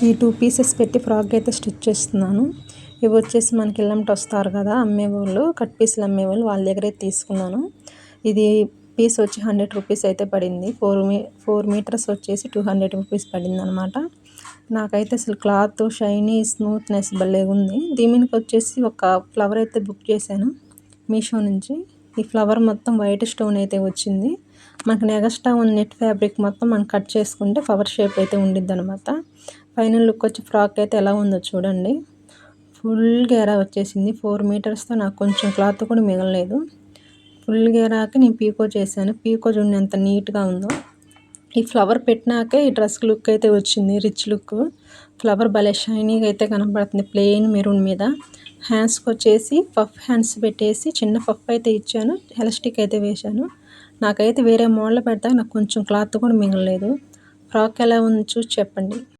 ఈ 2 పీసెస్ పెట్టి ఫ్రాక్ అయితే స్టిచ్ చేస్తున్నాను. ఇవి వచ్చేసి మనకి ఇళ్ళంట వస్తారు కదా అమ్మేవాళ్ళు, కట్ పీసులు అమ్మేవాళ్ళు, వాళ్ళ దగ్గరే తీసుకున్నాను. ఇది పీస్ వచ్చి 100 రూపీస్ అయితే పడింది. 4 మీటర్స్ వచ్చేసి 200 రూపీస్ పడింది అనమాట. నాకైతే అసలు క్లాత్ షైనీ స్మూత్నెస్ భలే ఉంది. దీనికి వచ్చేసి ఒక ఫ్లవర్ అయితే బుక్ చేశాను మీషో నుంచి. ఈ ఫ్లవర్ మొత్తం వైట్ స్టోన్ అయితే వచ్చింది. మనకు ఎగస్ట్రా ఉన్న నెట్ ఫ్యాబ్రిక్ మొత్తం మనం కట్ చేసుకుంటే ఫ్లవర్ షేప్ అయితే ఉండిద్ది అనమాట. ఫైనల్ లుక్ వచ్చి ఫ్రాక్ అయితే ఎలా ఉందో చూడండి. ఫుల్ గేరా వచ్చేసింది. 4 మీటర్స్తో నాకు కొంచెం క్లాత్ కూడా మిగలలేదు. ఫుల్ గేరాకి నేను పీకో చేశాను. పీకో చూడండి ఎంత నీట్గా ఉందో. ఈ ఫ్లవర్ పెట్టినాకే ఈ డ్రెస్ లుక్ అయితే వచ్చింది, రిచ్ లుక్. ఫ్లవర్ భలే షైనీగా అయితే కనపడుతుంది ప్లెయిన్ మెరూన్ మీద. హ్యాండ్స్కి వచ్చేసి పఫ్ హ్యాండ్స్ పెట్టేసి చిన్న పఫ్ అయితే ఇచ్చాను, ఎలాస్టిక్ అయితే వేశాను. నాకైతే వేరే మోడల్ పెడతా నాకు కొంచెం క్లాత్ కూడా మిగలలేదు. ఫ్రాక్ ఎలా ఉంది చూసి చెప్పండి.